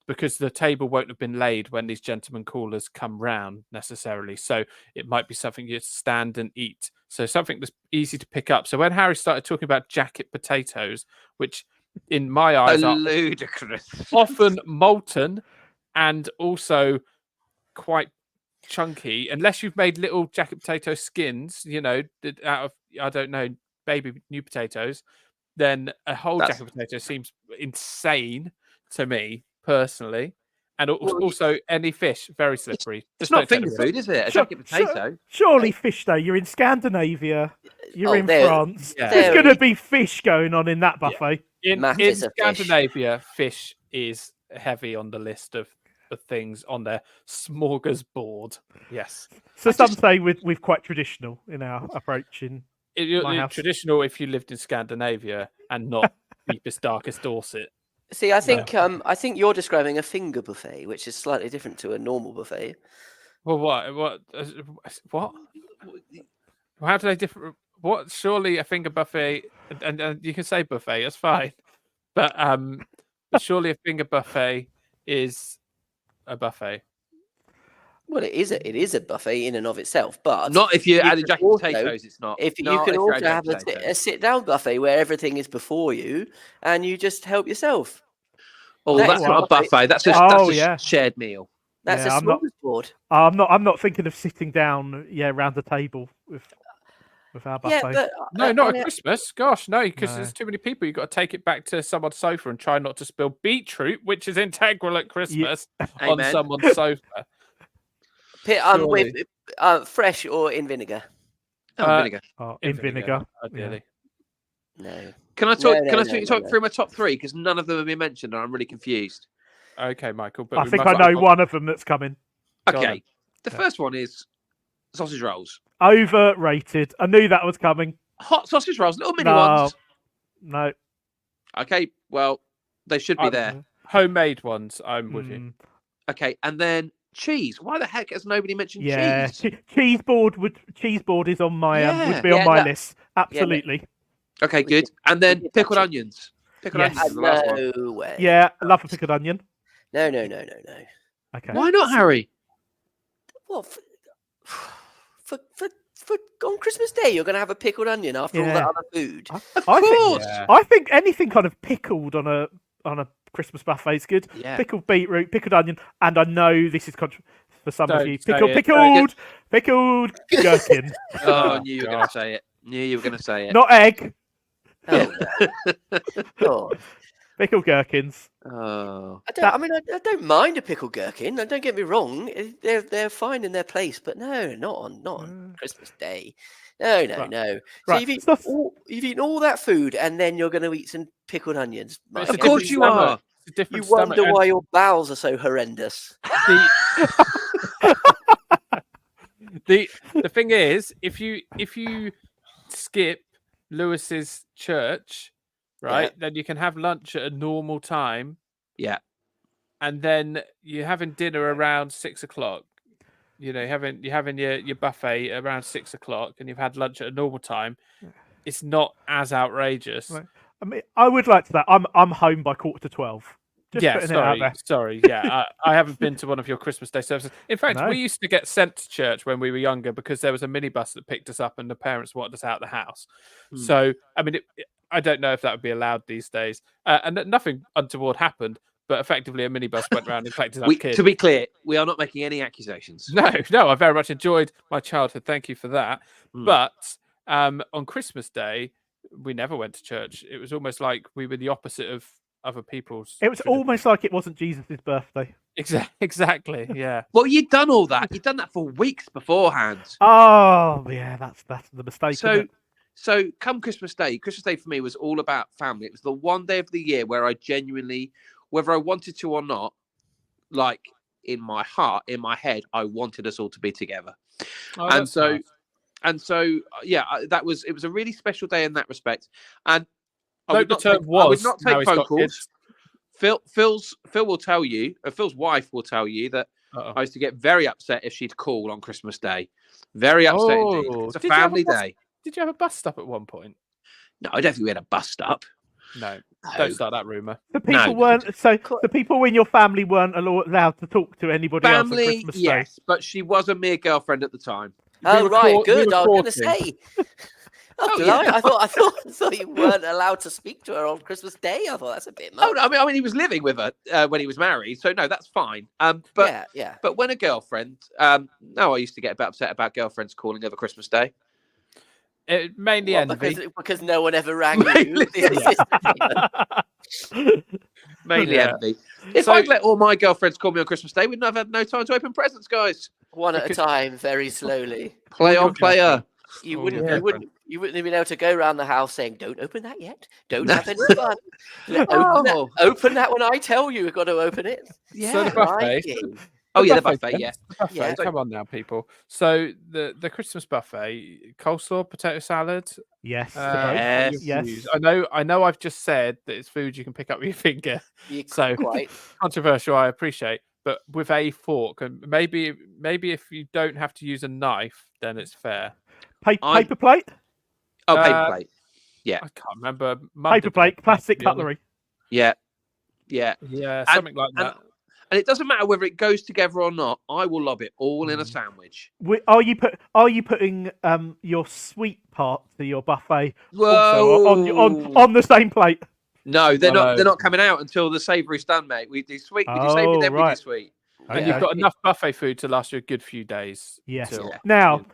because the table won't have been laid when these gentlemen callers come round necessarily, so it might be something you stand and eat. So something that's easy to pick up. So when Harry started talking about jacket potatoes, which in my eyes are ludicrous, often molten and also quite chunky, unless you've made little jacket potato skins, out of, I don't know, baby new potatoes, then a whole jacket potato seems insane to me personally. And also any fish, very slippery. It's not finger food, is it? A jacket potato. Surely fish, though. You're in Scandinavia. You're in France. Yeah. There's going to be fish going on in that buffet. In Scandinavia, fish is heavy on the list of things on their smorgasbord. Yes. So some say we're quite traditional in our approach in my house. Traditional if you lived in Scandinavia and not deepest, darkest Dorset. See, I think you're describing a finger buffet, which is slightly different to a normal buffet. Well, what? How do they differ? What? Surely a finger buffet, and you can say buffet, that's fine. But surely a finger buffet is a buffet. Well, it is a buffet in and of itself, but not if you add jacket potatoes. It's not. If you can also have a sit-down buffet where everything is before you and you just help yourself. Oh, that's not a buffet. That's a shared meal. That's a smorgasbord. I'm not thinking of sitting down, around the table with our buffet. Yeah, but, no, not at Christmas. Gosh, no, because there's too many people. You've got to take it back to someone's sofa and try not to spill beetroot, which is integral at Christmas, on someone's sofa. With fresh or in vinegar? Vinegar. In vinegar. Ideally. No. Can I talk through my top three? Because none of them have been mentioned, and I'm really confused. Okay, Michael. But I think I know one of them that's coming. Okay. The first one is sausage rolls. Overrated. I knew that was coming. Hot sausage rolls, little mini ones. No. Okay, well, they should be there. Homemade ones, I'm with you. Okay, and then cheese. Why the heck has nobody mentioned cheese? Cheeseboard is on my would be on my list. Absolutely. Yeah. Okay, good. And then pickled onions. Pickled onions is the last one. No way. Yeah, I love a pickled onion. No. Okay. Why not, Harry? Well, for on Christmas Day, you're going to have a pickled onion after all that other food. I think anything kind of pickled on a Christmas buffet is good. Yeah. Pickled beetroot, pickled onion, and I know this is for some of you. Pickled gherkin. Oh, I knew you were going to say it. Not egg. Oh, God. Pickled gherkins. Oh. I don't mind a pickled gherkin. Don't get me wrong; they're fine in their place, but no, not on Christmas Day. No, no, Right. no. So Right. you've eaten all that food, and then you're going to eat some pickled onions. But it's My a Of course different you stomach. are. It's a different You stomach. wonder And why your bowels are so horrendous. the thing is, if you skip Lewis's church, right, then you can have lunch at a normal time, Yeah. and then you're having dinner around 6 o'clock. You know, you're having your buffet around 6 o'clock, and you've had lunch at a normal time. It's not as outrageous. Right. I mean, I would like to that. I'm home by 11:45. Just Yeah, putting it out there. sorry. Yeah, I haven't been to one of your Christmas Day services. In fact, No. we used to get sent to church when we were younger because there was a minibus that picked us up and the parents wanted us out of the house. So, I mean, I don't know if that would be allowed these days. And nothing untoward happened, but effectively a minibus went around and collected our kids. To be clear, we are not making any accusations. No, I very much enjoyed my childhood. Thank you for that. But on Christmas Day, we never went to church. It was almost like we were the opposite of other people's. It was almost like it wasn't Jesus' birthday. Exactly. Yeah. Well, you'd done all that. You'd done that for weeks beforehand. Oh, yeah, that's the mistake. isn't it? So come Christmas Day for me was all about family. It was the one day of the year where I genuinely, whether I wanted to or not, like in my heart, in my head, I wanted us all to be together. Oh, and that's so, nice. and so, yeah, it was a really special day in that respect. And I would Note the not term take, was. I would not now take he's phone got calls. kids. Phil will tell you, or Phil's wife will tell you that I used to get very upset if she'd call on Christmas Day. Very upset indeed. It's a Did you have family day. Did you have a bus stop at one point? No, I don't think we had a bus stop. No. No. Don't start that rumor. The people weren't. So the people in your family weren't allowed to talk to anybody else on Family, Christmas Day. yes, but she was a mere girlfriend at the time. Oh, were right, court- we good. were I was going to courting. say. Oh, yeah. I thought you weren't allowed to speak to her on Christmas Day. I thought that's a bit much. Oh, no, I mean, he was living with her when he was married, so no, that's fine. But yeah. but when a girlfriend, no, I used to get a bit upset about girlfriends calling over Christmas Day. Mainly What, envy. because no one ever rang you. Mainly Yeah. envy. If So- I'd let all my girlfriends call me on Christmas Day, we'd not have had no time to open presents, guys. One at a time, very slowly. Play on player. You Oh, wouldn't. yeah. You wouldn't have been able to go around the house saying, "Don't open that yet. Don't have any fun. Oh. Open that when I tell you. You've got to open it." So the buffet. Crikey. Oh yeah, the buffet, buffet. then. Yeah. The buffet. Yeah. Come on now, people. So the Christmas buffet, coleslaw, potato salad. Yes. Yes. Yes. Views. I know. I've just said that it's food you can pick up with your finger. So Quite. controversial. I appreciate, but with a fork, and maybe if you don't have to use a knife, then it's fair. Paper plate. Oh, paper plate. Yeah. I can't remember. Mum Paper did plate. that, Plastic to be honest. cutlery. Yeah. Yeah. Yeah, And- something like that. And it doesn't matter whether it goes together or not. I will lob it all in a sandwich. Are you putting your sweet part to your buffet Whoa. also on the same plate? No, they're No. not. They're not coming out until the savoury's done, mate. We do sweet. We do savoury, then we do right. sweet. And Yeah. you've got enough buffet food to last you a good few days. Yes. till- Yeah. Now,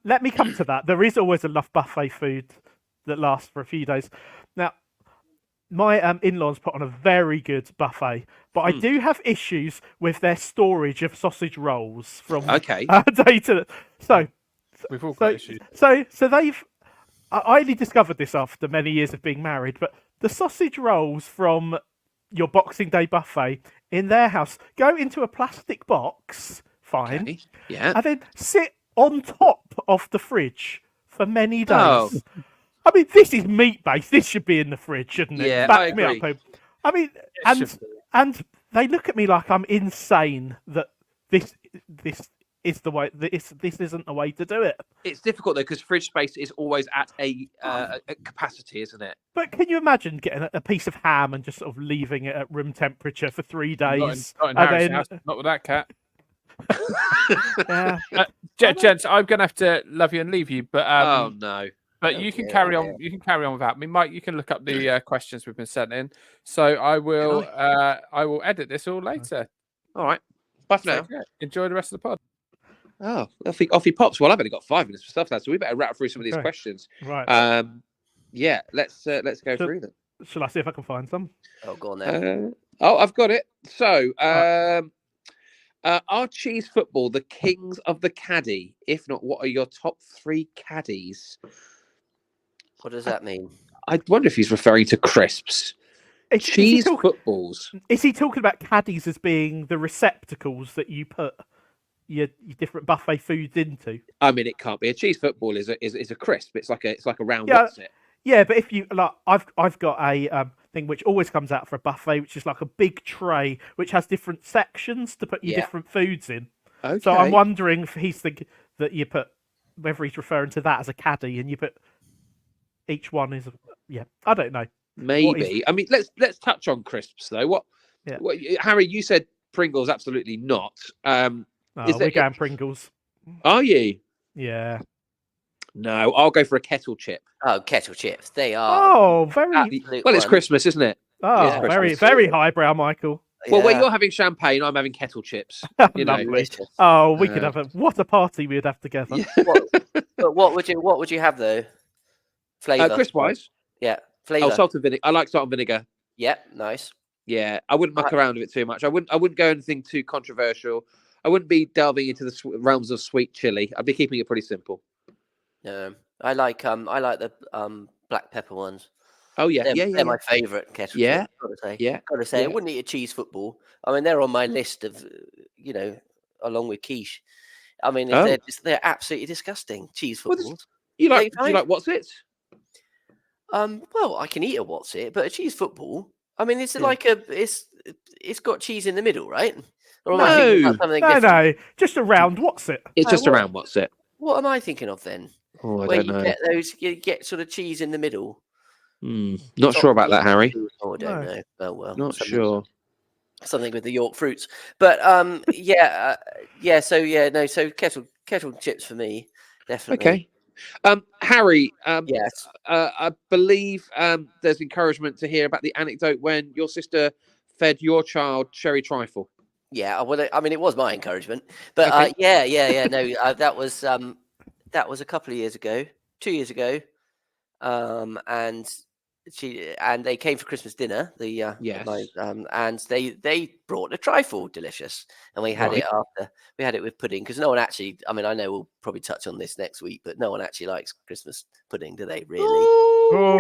let me come to that. There is always enough buffet food that lasts for a few days. Now, my in-laws put on a very good buffet, but I do have issues with their storage of sausage rolls from Okay. day to. So We've all got issues. So they've. I only discovered this after many years of being married, but the sausage rolls from your Boxing Day buffet in their house go into a plastic box, fine, Okay. Yeah. and then sit on top of the fridge for many days. Oh. I mean, this is meat-based. This should be in the fridge, shouldn't it? Yeah, Back I me up, agree. people. I mean, should be. and they look at me like I'm insane that this is the way. This isn't the way to do it. It's difficult though because fridge space is always at a capacity, isn't it? But can you imagine getting a piece of ham and just sort of leaving it at room temperature for 3 days? Not in and Harry's then, house, not with that cat. yeah, Gents, I'm gonna have to love you and leave you, but Oh no. but you can carry on. You can carry on without me, Mike. You can look up the questions we've been sent in. So I will edit this all later. All right. Bye for now. So, yeah, enjoy the rest of the pod. Oh, off he pops. Well, I've only got 5 minutes for stuff now, so we better rattle through some of these Okay. questions. right. Yeah, let's go Should- through them. Shall I see if I can find some? Oh, go on then. I've got it. So, are cheese football the kings of the caddy? If not, what are your top 3 caddies? What does that mean? I wonder if he's referring to crisps. Is he Cheese talk- footballs. Is he talking about caddies as being the receptacles that you put your different buffet foods into? I mean, it can't be. A cheese football is a crisp. It's like a round. Yeah. What's it? Yeah, but if you like, I've got a thing which always comes out for a buffet, which is like a big tray which has different sections to put your Yeah. different foods in. Okay. So I'm wondering if he's thinking that you put whether he's referring to that as a caddy, and you put each one is I don't know. Maybe. I mean, let's touch on crisps though. What Harry? You said Pringles. Absolutely not. Oh, we're going Pringles. Are you? Yeah. No, I'll go for a kettle chip. Oh, kettle chips. They are. Oh, very. absolute Well, it's ones. Christmas, isn't it? Oh, Yeah. very, very highbrow, Michael. Well, when Yeah. you're having champagne, I'm having kettle chips. You know. Lovely. Delicious. Oh, we could have what a party we'd have together. But what would you have though? Flavor. Crisp wise, Yeah. Flavor. oh, salt and vinegar. I like salt and vinegar. Yeah. Nice. Yeah, I wouldn't muck around with it too much. I wouldn't go anything too controversial. I wouldn't be delving into the realms of sweet chili. I'd be keeping it pretty simple. I like the black pepper ones. Oh yeah, They're my favourite kettle Yeah. chips, gotta say. Yeah, Gotta say, I yeah. wouldn't eat a cheese football. I mean, they're on my list of, along with quiche. I mean, Oh. they're absolutely disgusting. Cheese Well, this- footballs. Do you They like what's it? Well, I can eat a what's it, but a cheese football. I mean, it's Yeah. like it's got cheese in the middle, right? Or am I thinking No. about something No, different? no, just a round. What's it? It's just what- around what's it? What am I thinking of then? Oh, I Where don't you know. get you get sort of cheese in the middle. Not sure about that, Harry. Oh, I don't No. know. Oh well, Not something- sure. Something with the York fruits, but so kettle chips for me, definitely. Okay. Harry. Yes. I believe there's encouragement to hear about the anecdote when your sister fed your child cherry trifle. Yeah. Well, I mean, it was my encouragement, but Okay. no, that was a couple of years ago, 2 years ago, and they came for Christmas dinner. Yes. And they brought a trifle, delicious, and we had Right. it after. We had it with pudding because no one actually. I mean, I know we'll probably touch on this next week, but no one actually likes Christmas pudding, do they? Really? Oh,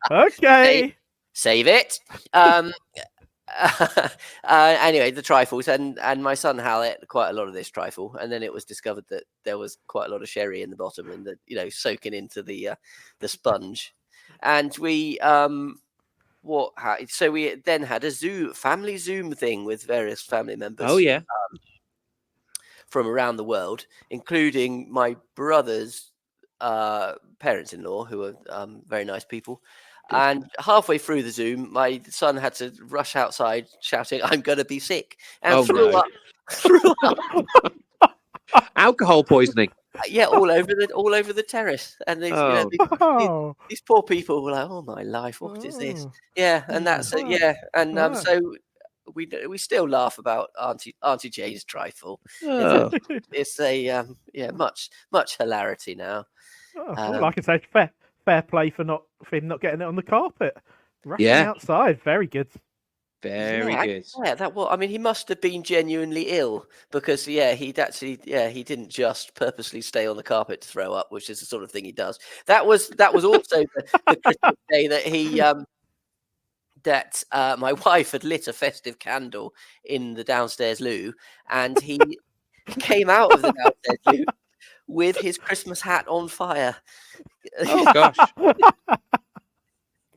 okay. Save it. Anyway, the trifles and my son Hal ate quite a lot of this trifle, and then it was discovered that there was quite a lot of sherry in the bottom, and soaking into the sponge. And we so we then had a family Zoom thing with various family members. Oh yeah. From around the world, including my brother's parents-in-law, who are very nice people. And halfway through the Zoom, my son had to rush outside shouting, "I'm going to be sick," and threw no. up. Alcohol poisoning. Yeah, all over the terrace. And Oh, these poor people were like, "Oh my life, what is this?" oh. Yeah, and that's it. Oh. Yeah, and Right. so we still laugh about Auntie Jane's trifle. Oh. It's a much hilarity now. Oh, all I can say is fair play for him not getting it on the carpet. Rushing Yeah. outside, very good. Very good. Yeah, I mean, he must have been genuinely ill because he didn't just purposely stay on the carpet to throw up, which is the sort of thing he does. That was also the Christmas day that he my wife had lit a festive candle in the downstairs loo, and he came out of the downstairs loo with his Christmas hat on fire. Oh gosh.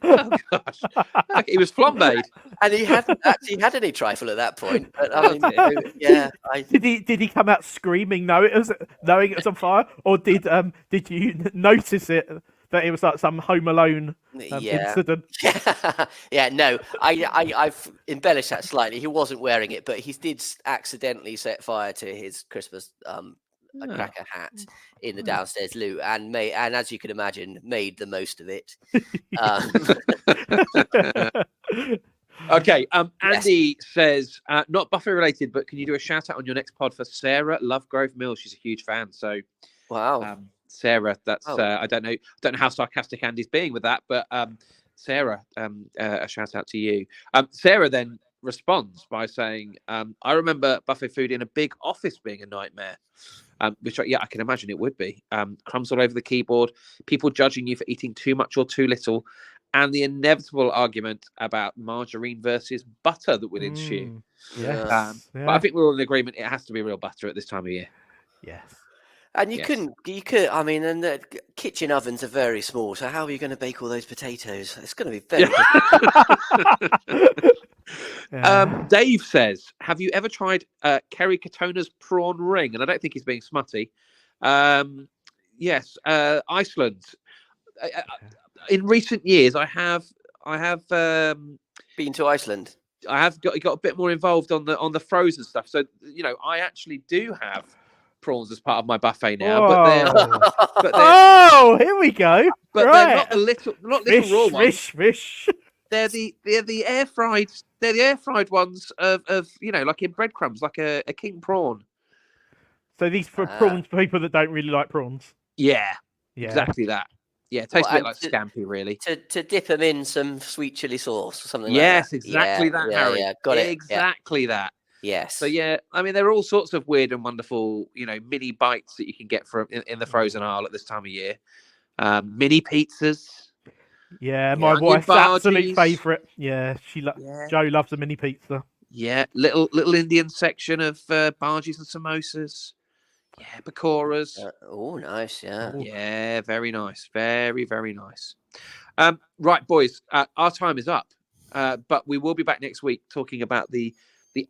Oh gosh. He was flambéed. And he hadn't actually had any trifle at that point. But I mean, Did he come out screaming knowing it was on fire, or did you notice it that it was like some Home Alone incident? Yeah, no, I've embellished that slightly. He wasn't wearing it, but he did accidentally set fire to his Christmas a cracker hat in the downstairs loo, and as you can imagine, made the most of it. Okay. Andy says, not Buffet related, but can you do a shout out on your next pod for Sarah Lovegrove Mills? She's a huge fan. So Wow. Sarah. That's Oh. I don't know how sarcastic Andy's being with that, but Sarah, a shout out to you. Sarah then responds by saying, "I remember buffet food in a big office being a nightmare." Which, I can imagine it would be. Crumbs all over the keyboard, people judging you for eating too much or too little, and the inevitable argument about margarine versus butter that would ensue. Yes. But I think we're all in agreement it has to be real butter at this time of year. Yes. And you Yes. could, I mean, and the kitchen ovens are very small, so how are you going to bake all those potatoes? It's going to be very Yeah. Dave says, have you ever tried Kerry Katona's prawn ring? And I don't think he's being smutty. Yes, Iceland. In recent years, I have been to Iceland. I have got a bit more involved on the frozen stuff. So I actually do have prawns as part of my buffet now. Oh, here we go. But right. they're not the little raw ones. Fish. They're the air fried. They're the air fried ones of like in breadcrumbs, like a king prawn. So these for prawns for people that don't really like prawns. Yeah. Yeah. Exactly that. Yeah, it tastes a bit like scampi, really. To dip them in some sweet chili sauce or something yes, like that. Exactly that, Harry. Yeah, got it. Exactly that. Yes. So, I mean, there are all sorts of weird and wonderful, mini bites that you can get from in the frozen aisle at this time of year. Mini pizzas. Yeah, my wife's absolute favourite. Yeah, Joe loves a mini pizza. Yeah, little Indian section of bhajis and samosas. Yeah, pakoras. Oh, nice. Yeah. Yeah, very nice. Very, very nice. Right, boys, our time is up. But we will be back next week talking about the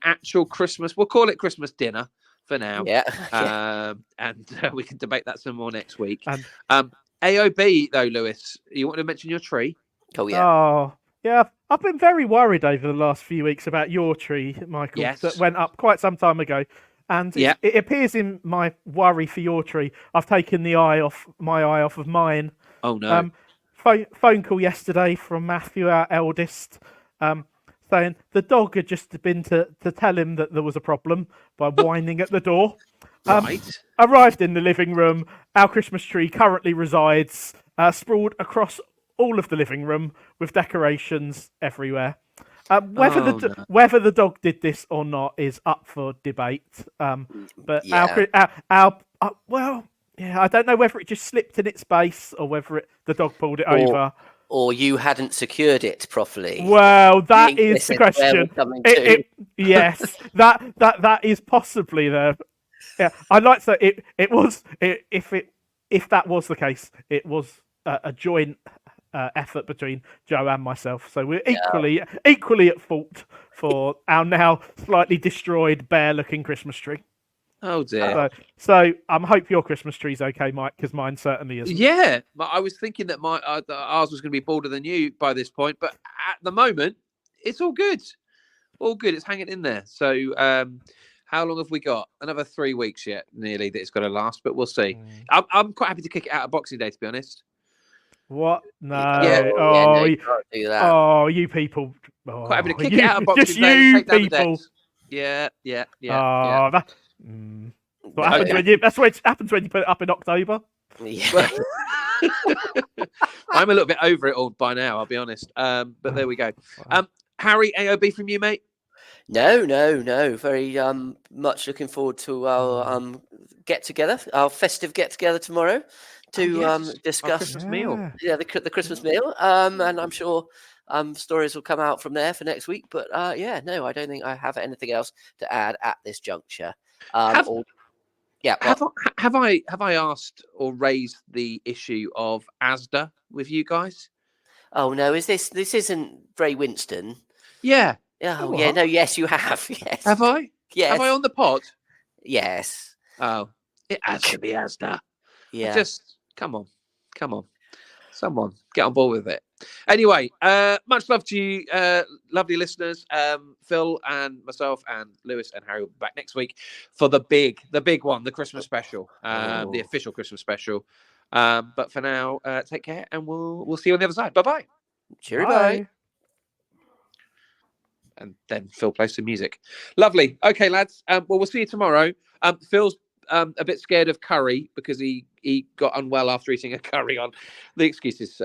actual Christmas. We'll call it Christmas dinner for now. Yeah. And we can debate that some more next week. AOB, though, Lewis, you want to mention your tree? Oh, yeah. Oh, yeah. I've been very worried over the last few weeks about your tree, Michael, that went up quite some time ago. And it appears in my worry for your tree, I've taken my eye off of mine. Oh, no. Phone call yesterday from Matthew, our eldest, saying the dog had just been to tell him that there was a problem by whining at the door. Right. Arrived in the living room. Our Christmas tree currently resides sprawled across all of the living room with decorations everywhere. Whether the dog did this or not is up for debate. But I don't know whether it just slipped in its base or whether the dog pulled it over. Or you hadn't secured it properly. Well, that is the question. Yes, that is possibly there. Yeah, I'd like to say it was if that was the case, it was a joint effort between Joe and myself. So we're equally at fault for our now slightly destroyed, bare-looking Christmas tree. Oh dear. So I hope your Christmas tree's okay, Mike, because mine certainly isn't. Yeah, but I was thinking that ours was going to be bolder than you by this point, but at the moment, it's all good. All good. It's hanging in there. So how long have we got? Another 3 weeks yet, nearly, that it's going to last, but we'll see. I'm quite happy to kick it out of Boxing Day, to be honest. What? No. No, you can't do that. Oh, you people. Oh, quite happy to kick it out of Boxing Day. Take down the decks. Yeah. That's what happens when you put it up in October. Yeah. I'm a little bit over it all by now, I'll be honest. But there we go. Harry, AOB from you, mate? No. Very much looking forward to our get-together, our festive get-together tomorrow to discuss our Christmas meal. Yeah, the Christmas meal. And I'm sure stories will come out from there for next week. But I don't think I have anything else to add at this juncture. Have I asked or raised the issue of Asda with you guys? Oh no, this isn't Ray Winston? Yeah. Oh yeah, no, yes, you have. Yes. Have I? Yes. Have I on the pod? Yes. Oh, it has to be Asda. Yeah. Just come on. Someone get on board with it. Anyway, much love to you, lovely listeners. Phil and myself and Lewis and Harry will be back next week for the big one, the Christmas special, the official Christmas special. But for now, take care, and we'll see you on the other side. Bye. Cheerio. Bye. And then Phil plays some music. Lovely. Okay, lads. Well, we'll see you tomorrow. Phil's a bit scared of curry because he got unwell after eating a curry on. The excuses.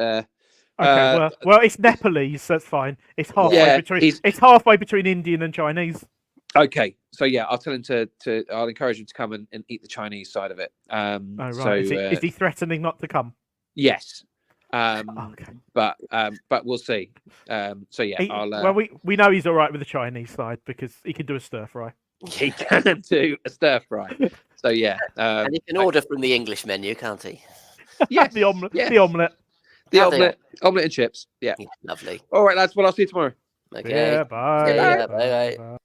Okay, well, it's Nepalese, so that's fine. It's halfway Yeah, between. he's- It's halfway between Indian and Chinese. Okay, so yeah, I'll tell him I'll encourage him to come and eat the Chinese side of it. Oh right, So is he threatening not to come? yes, Okay. but we'll see. So yeah, I'll. Well, we know he's all right with the Chinese side because he can do a stir fry. He can do a stir fry. So yeah, And he can order from the English menu, can't he? yes, the omelette. yes. The omelette. The Have they? omelette and chips. Yeah. Lovely. All right, lads. Well, I'll see you tomorrow. Okay. Yeah. Bye. See ya, bye. Bye.